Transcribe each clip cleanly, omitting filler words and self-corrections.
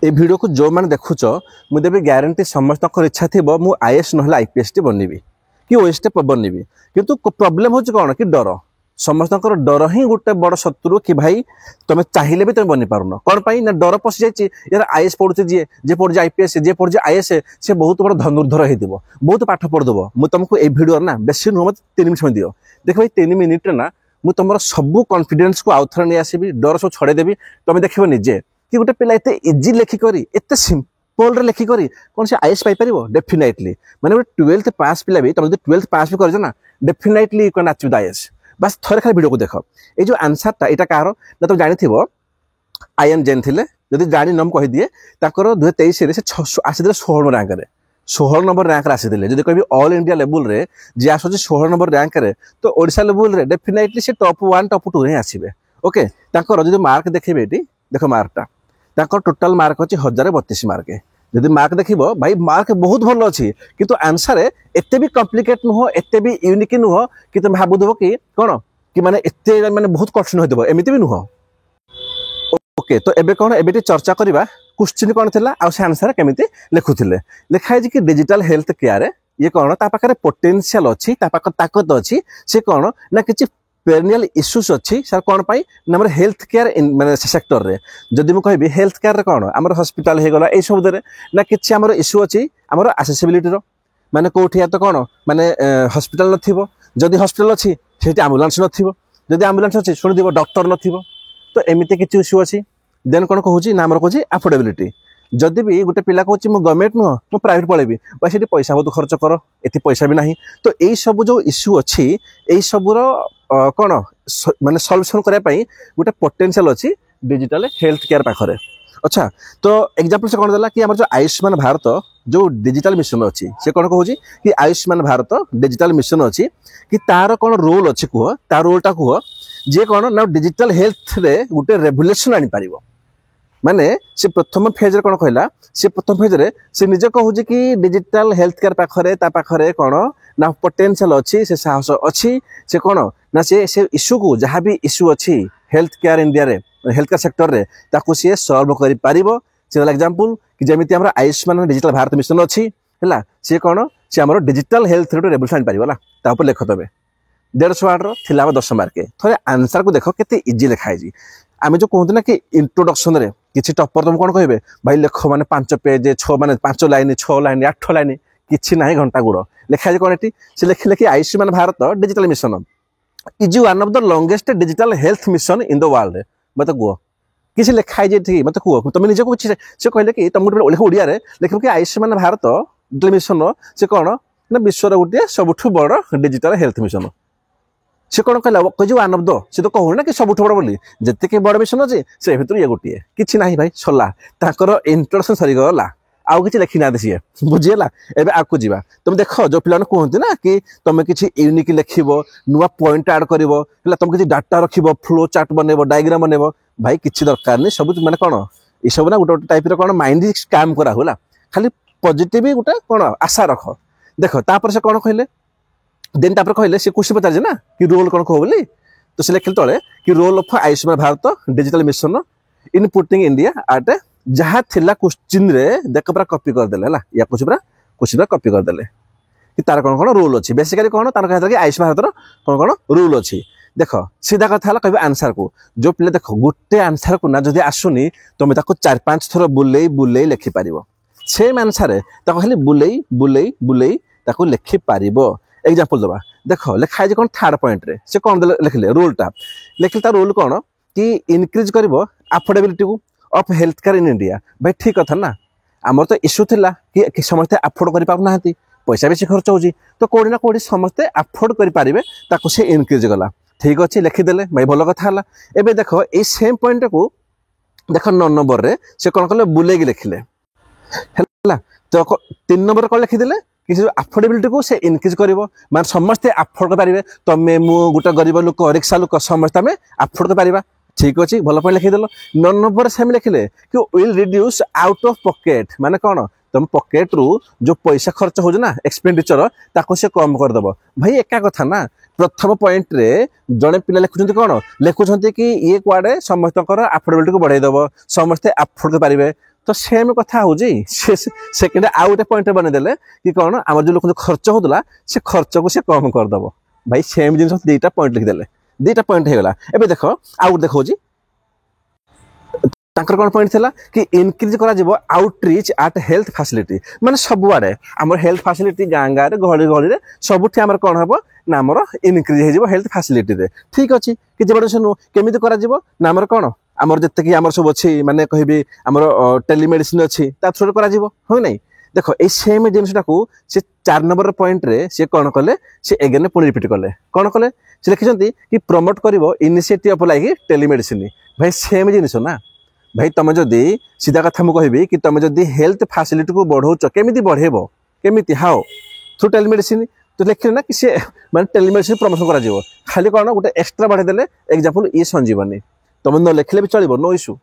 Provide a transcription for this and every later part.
ए video को जो मैंने देखुच मुझे ग्यारंटी समस्त इच्छा थी मु आईएएस ना आईपीएस टी बनबी कि ओएस टे बनबी किंतु प्रोब्लेम हूँ कौन कि डर समस्त डर ही गोटे बड़ शत्रु कि भाई तुम चाहिए भी तुम बनी पारुन कौन पाई ना डर पशि जाइए यार आईएएस पढ़ुचे जी पढ़ुचे आईपीएस जी पढ़ुचे आईएएस से बहुत बड़ धनुर्धर हो बहुत पाठ पढ़ीदेव मुझे तुमको ये भिडियो ना बेसी नुह मत 3 मिनट दियो देख भाई 3 मिनिट ना मुझे तुम सब कॉन्फिडेंस को आउ थे नहीं आसबि डर सब छड़ेदेवी तुम देख निजे कि गोटे पिला एत इजी लेखिकी एत सिंपल लेखिकी कौन से आईएएस पाइपर डेफिनेटली माने गोटे 12th पास पिला भी तुम 12th पास भी कर ना definitely you can achieve the IAS बस थोड़े खाली वीडियो को देख ये जो आंसरटा यहाँ कह ना तुम जानी आईएन जैन थे जब जानी नम कहीदिए 2023 आसी 16 रैंक 16 नंबर रैंक आसी जब कह ऑल इंडिया लेवल रे जी आस 16 नंबर रैंक रे तो ओडिशा लेवल रे डेफिनेटली से टॉप 1 टॉप 2 ही आसबे ओके जो मार्क देखिए ये देख मार्कटा टोटाल मार्क अच्छी 1032 मार्क जदि मार्क देख भाई मार्क बहुत भल अच्छी किंतु आंसर एत भी कॉम्प्लिकेट नुह एत भी यूनिक नुह कि तुम भावुव कि कौन कि माने एत माने बहुत कठिन होइदबो एमिति भी नुह ओके तो एबे कौन एबे चर्चा करबा क्वेश्चन कौन थिला आ से आंसर केमिति लिखुथिले लिखाइ कि डिजिटल हेल्थ केयर ये कौन ता पाखरे पोटेंशियल अच्छी ता पाख ताकत अच्छी से कौन ना किछि पेरिनियल इश्यूज अच्छी सर कौन पाई ना हेल्थ केयर माने सेक्टर रे जदि मु कहबी हेल्थ केयर रे कौन आमर हॉस्पिटल हे गला ए सब दरे ना किछि आमर इश्यू अच्छी आमर एक्सेसिबिलिटी रो माने कोठी तो कौन माने हॉस्पिटल नथिबो जदि हॉस्पिटल अच्छी सेठी एम्बुलेंस नथिबो जदि एम्बुलेंस अच्छी सुन दिबो डॉक्टर नथिबो तो एमिति किछि इश्यू अच्छी देन कौन कहूची ना आमर कहूची अफोर्डेबिलिटी जदि भी गोटे पिला कहूँ मु गवर्नमेंट नुह मु प्राइवेट पढ़ेबी भाई से पैसा बहुत खर्च कर एति पैसा भी नहीं तो यही सब जो इश्यू अच्छी यही सबूर कौन माने सॉल्यूशन करने गोटे पोटेंशियल अच्छी डिजिटल हेल्थ केयर पाखरे अच्छा तो एग्जांपल से कौन देला कि आमर जो आयुष्मान भारत जो डिजिटल मिशन अच्छी से कौन कहूँ कि आयुष्मान भारत डिजिटल मिशन अच्छी कि तार कौन रोल अच्छी कह तार रोलटा कह जे कौन ना डिजिटल हेल्थ रे गोटे रेवुलेशन आनी पारिबो माने से प्रथम फेज रे कौन कहला से प्रथम फेज रे से निजे कहूँ कि डिजिटल हेल्थ केयर पाखरे ता पाखरे कौन ना पोटेंशियल अच्छी से साहस अच्छी से कौन ना से इश्यू को जहाँ भी इश्यू अच्छी हेल्थ केयर इंडिया रे हेल्थ केयर सेक्टर रे ताकू सी सॉल्व करि पारिबो से एग्जांपल कि जेमिति हमरा आयुष्मान डिजिटल भारत मिशन अच्छी हैला से कौन से हमर डिजिटल हेल्थ रे रेवुलेशन आनी पारिबो ला ता ऊपर लेख तबे 150 वार्ड रो थिला 10 मार्क थोड़े आंसर को देखो केते इजी लिखा है आम जो कहते ना कि इंट्रोडक्शन रे किसी टपर तुम कौन कहे भाई लेख माने 5 पेज 6 माने 5 लाइन 6 लाइन 8 लाइन किसी ना घंटा गुड़ लिखा कौन ये से लिखिले कि Ayushman Bharat digital mission is one of the longest digital health mission in the world मत कह किसी लिखा है मत कह तुम निजे कुछ से कहले कि तुम लिख ओडिया लिख कि आयुष्मान भारत डिजिटल मिशन से कौन ना विश्वर गोटे सबुठ बड़ डिजिटल हेल्थ मिशन से कौन कहला कह वन ऑफ द से तो कहूँ ना कि सबुठ बड़ बोली जितके बड़ मिशन अच्छे से भर ये गोटे कि ना भाई सरला ताकर इंट्रोडक्शन सरीगला आउ कि लिखी ना सी बुझीगला एवं आगे जावा तुम देख जो पिला कहते ना कि तुम किसी यूनिक लिख नुआ पॉइंट आड कर तुम किसी डाटा रख फ्लो चार्ट बनइब डायग्राम बनइब भाई किसी दरकार नहीं सब मैंने कौन ये सब ना गोटे टाइप कौन माइंड स्कैम करा होला खाली पॉजिटिव गोटे कौन आशा रख देख तापर से कौन कहले देन तापर कहले से क्वेश्चन पचारे ना कि रोल कौन कह बोली तो से लिखिले तले कि role of Ayushman Bharat digital mission in putting India at जहाँ थिला क्वेश्चन रे देख पूरा कॉपी करदेले है या कुछ पूरा क्वेश्चन कॉपी करदेले कि तार कौन कौन रोल अच्छी बेसिकली कौन तार कहता कि आयुष्मान भारत कौन कौन रोल अच्छी देख सीधा कथा है कह आंसर को जो पिले देख गोटे आंसर को ना जदि आसुनी तुम 4-5 थर बुले बुले लिखिपार सेम आंसर खाली बुले बुले बुले लिखिपार एग्जांपल दबा देख लिखा है कौन थर्ड पॉइंट रे से कौन लिखिले रोलटा लिखिले तार रोल कौन कि इनक्रीज कर अफोर्डेबिलिटी को of health care in India भाई ठीक कथा ना आमर तो इश्यू थिला कि समस्ते अफोर्ड कर पारना पैसा बेसी खर्च होची तो कोडी ना कोडी समस्ते अफोर्ड कर पारिबे ताको से इनक्रीज गला ठीक अच्छे लिखिदेले भाई भल कथा है एबे देख ये सेम पॉइंट को देख 9 नंबर रे से कौन कले बुलेगी लिखिले है तो 3 नंबर कौन लिखिदेले कि अफोर्डेबिलिटी को से इनक्रीज कर मान समस्ते अफोर्ड कर तुम मु गोटे गरीब लोक रिक्शा लोक समस्ते आम अफोर्ड कर ठीक अच्छे भल पॉइंट लिखिदेल 9 नंबर से लिखिले कि will reduce out of pocket माने कौन तुम पॉकेट रु जो पैसा खर्च हो ना एक्सपेंडिचर ताको से कम करदेव भाई एका कथा ना प्रथम पॉइंट रे जड़े पिला लिखुंत कौन लिखुंत कि ये कुआडे समस्त अफोर्डेबिलिटी को बढ़ाईदेव समस्ते अफोर्ड कर पारे तो सेम कथा हूँ सेकेंड आउ गोटे पॉइंट बनईदे कि कौन आम जो लोक खर्च होता से खर्च को सी कम करदे भाई सेम जिन दुईटा पॉइंट लिखिदेले दुईटा पॉइंट होगा एबे देख आउ देखा तांकर कौन पॉइंट थिला कि इनक्रीज करा जिवो आउटरीच एट हेल्थ फैसिलिटी माने सबुआडे हमर हेल्थ फैसिलिटी गाँ गाँव गहली गहली सबुठी आमर कौन हम ना आमर इनक्रीज हो हेल्थ फैसिलिटी रे ठीक अच्छी कि नुह केमी करा जिवो ना आमर कौन आमर जितकी आमर सब अच्छी माने कहबी आमर टेलीमेडिसिन अच्छी ता थ्रू करा जिवो हो नहीं देख ये सेम जिनटा को से 4 नंबर पॉइंट रे से कौन कले से एगेन पुणी रिपीट कले कौन कले से लिखिं कि प्रमोट करिवो इनिशिएटिव ऑफ लाइक टेलीमेडिसिन भाई सेम जिनिस ना भाई तुम जदि सीधा कथा मुझे कहबी कि तुम जदि हेल्थ फैसिलिटी को बढ़ाऊच केमी बढ़ेब केमी हाओ थ्रू टेलीमेडिसिन तो लिखिले ना कि सी माने टेलीमेडिसिन प्रमोशन करा खाली कौन गोटे एक्सट्रा बढ़ेदेले एग्जांपल ई संजीवनी तुम न लिखले भी चलो नो इश्यू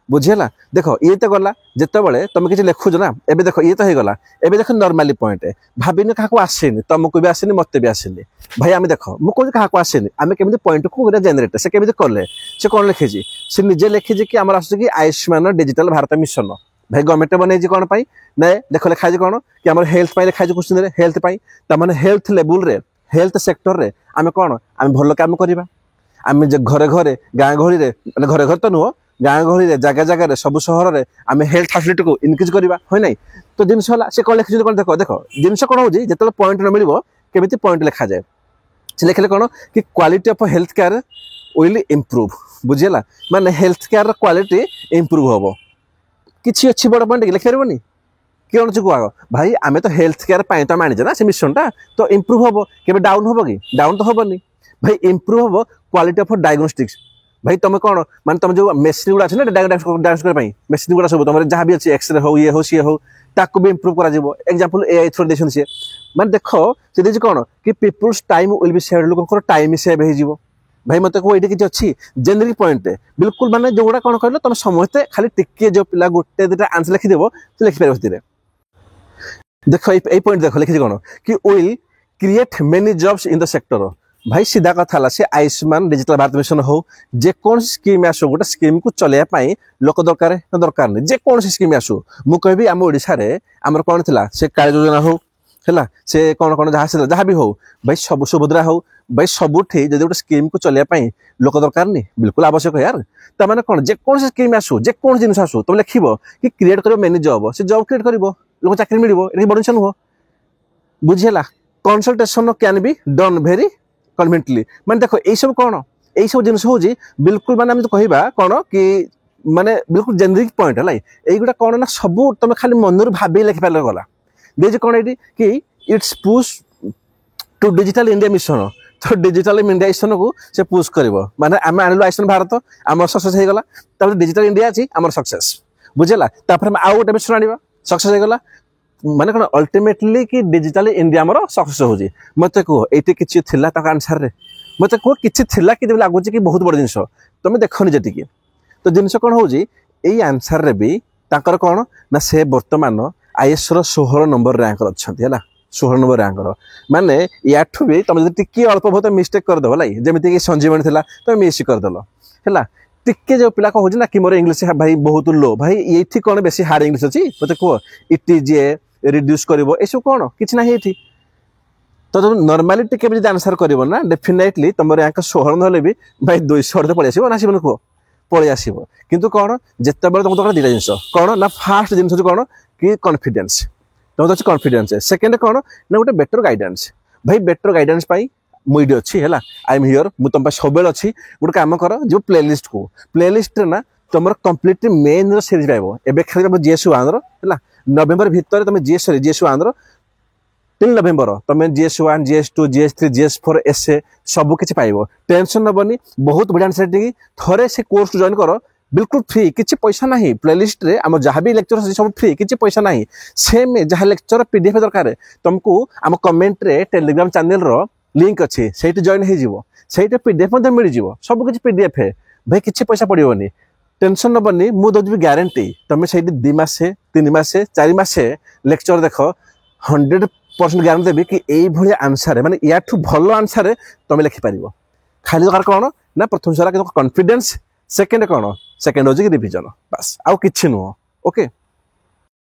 बुझीला देख ये तो गला जिते तुम किसी लिखुच ना एबे देख ये तो हो गला एबे देख नॉर्मली पॉइंट भाविनी क्या आसेनि तुमको भी आसेनि मत भी आसेनि भाई आम देख मुझे क्या आसेनि आम केमी पॉइंट को जनरेट से केमी कले से कौन लिखी से निजे लिखी कि आम आस आयुष्मान डिजिटल भारत मिशन भाई गवर्नमेंट बनई कौन पाई ना देख लिखाई कौन कि आम हेल्थ लिखाई क्वेश्चन हेल्थ तमाने हेल्थ लेवल रे हेल्थ सेक्टर रे आम कौन आम भल काम करवा आम घरे घरे गाँ गहली में घरे घर तो नुह गाँ गहली जगह जगह सब सहर में आम हेल्थ फैसिलिटी को इनक्रीज करवा है ना तो जिनस से कौन लिखी कौन देख देख जिनस कौन होती जो पॉइंट न मिल केमी पॉइंट लिखा जाए से लिखले कौन कि quality of health care will improve बुझीला माने हेल्थ केयर क्वालिटी इम्प्रूव हम किसी अच्छी बड़ पॉइंट लिखि पारबनी कौन चुक आग भाई आम तो हेल्थ केयर तो आम आने ना से मिशनटा तो इम्प्रूव हम के डाउन हम कि डाउन तो हेनी भाई इम्प्रूव हम क्वालिटी ऑफ डायग्नोस्टिक्स भाई तुम कौन माने तुम जो मेसीन गुड़ा अच्छे ना डायग्नोस्टिक्स मेसीन गुड़ा सब तुम जहाँ भी अच्छी एक्सरे हो ये हो सी हो ताको भी इम्प्रूव करा एग्जांपल एआई थ्रू देछन सी माने देखो से देछि कौन कि people's time will be saved लोकंकर टाइम सेव हो भाई मत को ये किसी अच्छी जेनेरिक पॉइंट बिल्कुल माने जो गुड़ा कौन कहल तुम समस्ते खाली टिके जो पिला गोटे दुटा आंसर लिखिदेव तो लिखिपार देख ये पॉइंट देख लिखी कौन कि will create many jobs in the sector भाई सीधा कथा से आयुष्मान डिजिटल भारत मिशन हो जेकोसी स्कीम आसू गोटे स्कीम को चलैया लोक दरकार दरकार नहीं जेकोसी स्कीम आसू मु कहबी आम ओडिशा रे आमर कौन थिला से काली योजना हो है से कौन कौन जहाँ भी हो भाई सब सुभद्रा हो भाई सबुठी जब गोटे स्कीम को चलैया लोक दरकार नहीं बिल्कुल आवश्यक यार तमाने कौन जेकोसी स्कीम आसू जेकोसी जिन आसू तुम लिख कि क्रिएट कर मेनी जॉब से जॉब क्रिएट कर लोक चाकरी मिल ये बड़ नुह बुझीला consultation can be done very conveniently माने देखो यही सब कौन यही सब जिन हूँ बिल्कुल माने तो कहवा कौन कि माने बिल्कुल जेनेरिक पॉइंट है यही गुड़ा कौन ना सब तुम खाली मन भाभी लिखिपार गला देखिए कौन ये कि it's push to digital India mission तो डिजिटल इंडिया मिशन को से पुश कर माने आम आनलु आयुष्मान भारत आम सक्सेस हो गला डिजिटल इंडिया अच्छी आम सक्सेस बुझेगा आउ गोटे मिशन आना सक्सेस हो गला माने कौन अल्टीमेटली कि डिजिटल इंडिया आमर सक्सेस हो मत कह ये किसी थिला आंसर रे मत कह कि लगुच कि बहुत बड़ जिनस तुम देखनी जी तो जिनस कौन हो आंसर रे भी ताकर कौन ना से बर्तमान आईएएस 16 नंबर रैंक अच्छा है 16 नंबर रैंक माने या भी तुम टी अल्प बहुत मिस्टेक करदेव लाई जमीक संजीवनी थी तुम मिस करदेल है टिके जो पिला कह ना कि मोर इंग्लीश भाई बहुत लो भाई ये कौन बेसी हार्ड इंग्लीश अच्छी मत कह इटीजे रिड्यूस कर सब कौन कि ना ये तो तुम नॉर्मली टिके भी आंसर कर ना डेफिनेटली तुम रैंक 16 ना भी भाई 200 पलि आसो ना आसबन कह पलि आसो कितु कौन जिते बड़े तुम दुटा जिन कौन ना फास्ट जिन कौन कि कॉन्फिडेंस तुम तो कॉन्फिडेंस सेकेंड कौन ना गोटे बेटर गाइडेंस भाई बेटर गाइडेंस मुझे अच्छी है आई एम हियर मुझे तुम सब अच्छी गोटे कम कर जो प्लेलिस्ट को प्लेलिस्ट ना तुम कम्प्लीट मेन सीरीज पाइब एवं खाली जीएस वन है नवेम्बर भितर तुम जीएस वन टिल नवेम्बर तुम जीएस 1 जीएस 2 जीएस 3 जीएस 4 एसए सब किसी पाइब टेंशन नबनी बहुत बढ़िया आंसर थोड़े से कोर्स को जॉइन कर बिल्कुल फ्री किसी पैसा ना प्लेलिस्ट रे आम जहाँ भी लेक्चर सब फ्री किसी पैसा ना सेम जहाँ लेक्चर पीडीएफ दरकार तुमको आम कमेंट रे टेलीग्राम चैनल रो लिंक अच्छे से जॉइन हो पीडीएफ मिल जाव सब किसी पीडीएफ है भाई किसी पैसा पड़ोनी टेंशन नबनी मु दौर ग्यारंटी तुम से 2 मासे 3 मासे 4 मासे लेक्चर देख 100% ग्यारंटी देवी कि यही आंसर माने या भल आंसर तुम लिखिपार खाली दरकार कौन ना प्रथम सारा कॉन्फिडेंस सेकेंड कौन सेकेंड हूँ रिविजन बस आउ कि नुह ओके।